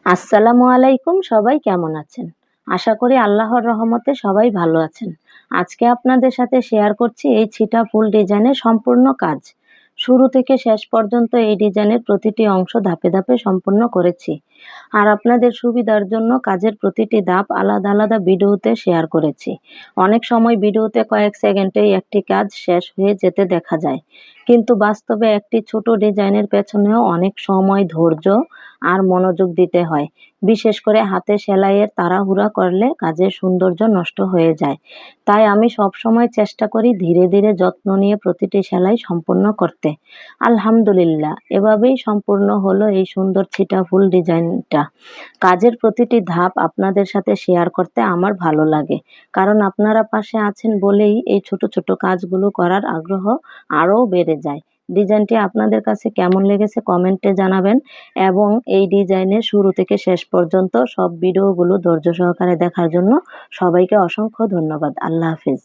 আসসালামু আলাইকুম, সবাই কেমন আছেন? আশা করি আল্লাহর রহমতে সবাই ভালো আছেন। আজকে আপনাদের সাথে শেয়ার করছি এই ছিটা ফুল ডিজাইনের সম্পূর্ণ কাজ। শুরু থেকে শেষ পর্যন্ত এই ডিজাইনের প্রতিটি অংশ ধাপে ধাপে সম্পূর্ণ করেছি। আর আপনাদের সুবিধার জন্য কাজের প্রতিটি ধাপ আলাদা আলাদা ভিডিওতে শেয়ার করেছি। অনেক সময় ভিডিওতে কয়েক সেকেন্ডেই একটি কাজ শেষ হয়ে যেতে দেখা যায়। কিন্তু বাস্তবে একটি ছোট ডিজাইনের পেছনেও অনেক সময় ধৈর্য আর মনোযোগ দিতে হয়। বিশেষ করে হাতে সেলাইয়ের তাড়াহুড়া করলে কাজের সৌন্দর্য নষ্ট হয়ে যায়। তাই আমি সবসময় চেষ্টা করি ধীরে ধীরে যত্ন নিয়ে প্রতিটি সেলাই সম্পূর্ণ করতে। আলহামদুলিল্লাহ, এভাবেই সম্পূর্ণ হলো এই সুন্দর ছিটা ফুল ডিজাইনটা। কাজের প্রতিটি ধাপ আপনাদের সাথে শেয়ার করতে আমার ভালো লাগে। কারণ আপনারা পাশে আছেন বলেই এই ছোট ছোট কাজগুলো করার আগ্রহ আরও বেড়ে যায়। ডিজাইনটি আপনাদের কাছে কেমন লেগেছে কমেন্টে জানাবেন এবং এই ডিজাইনের শুরু থেকে শেষ পর্যন্ত সব ভিডিওগুলো ধৈর্য সহকারে দেখার জন্য সবাইকে অসংখ্য ধন্যবাদ। আল্লাহ হাফেজ।